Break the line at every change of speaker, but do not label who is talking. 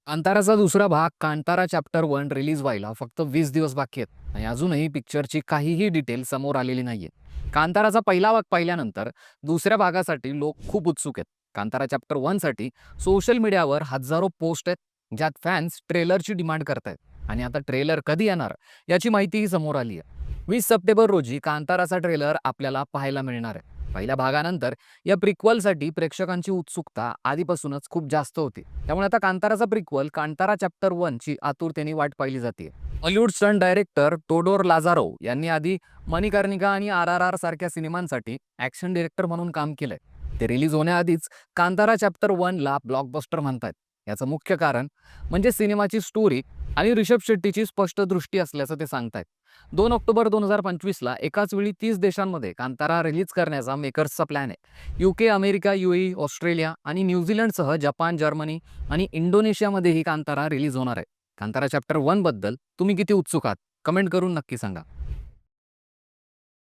कांताराचा दुसरा भाग Kantara chapter 1 release व्हायला फक्त 20 दिवस बाकी आहेत आणि अजूनही पिक्चरची काहीही डिटेल समोर आलेली नाहीये. कांताराचा पहिला भाग पाहिल्यानंतर दुसऱ्या भागासाठी लोक खूप उत्सुक आहेत. कांतारा चॅप्टर 1 साठी सोशल मीडियावर हजारो पोस्ट आहेत ज्यात फॅन्स ट्रेलरची डिमांड करतायत आणि आता ट्रेलर कधी येणार याची माहितीही समोर आली आहे. 20 सप्टेंबर रोजी कांताराचा ट्रेलर आपल्याला पाहायला मिळणार आहे. पहिल्या भागानंतर या प्रिक्वलसाठी प्रेक्षकांची उत्सुकता आधीपासूनच खूप जास्त होती. त्यामुळे आता कांताराचा प्रिक्वल कांतारा चॅप्टर 1 ची आतुरतेने वाट पाहिली जाते. हॉलिवूड स्टंट डायरेक्टर टोडोर लाझारो यांनी आधी मणिकर्णिका आणि RRR सारख्या सिनेमांसाठी ॲक्शन डायरेक्टर म्हणून काम केलंय. ते रिलीज होण्याआधीच कांतारा चॅप्टर 1 ला ब्लॉकबस्टर म्हणतात. याचं मुख्य कारण म्हणजे सिनेमाची स्टोरी आणि ऋषभ शेट्टीची स्पष्ट दृष्टी असल्याचं ते सांगतायत. 2 ऑक्टोबर 2025ला एकाच वेळी 30 देशांमध्ये कांतारा रिलीज करण्याचा मेकर्सचा प्लॅन आहे. UK, अमेरिका, UAE, ऑस्ट्रेलिया आणि न्यूझीलंडसह जपान, जर्मनी आणि इंडोनेशियामध्येही कांतारा रिलीज होणार आहे. कांतारा चॅप्टर 1 बद्दल तुम्ही किती उत्सुक आहात? कमेंट करून नक्की सांगा.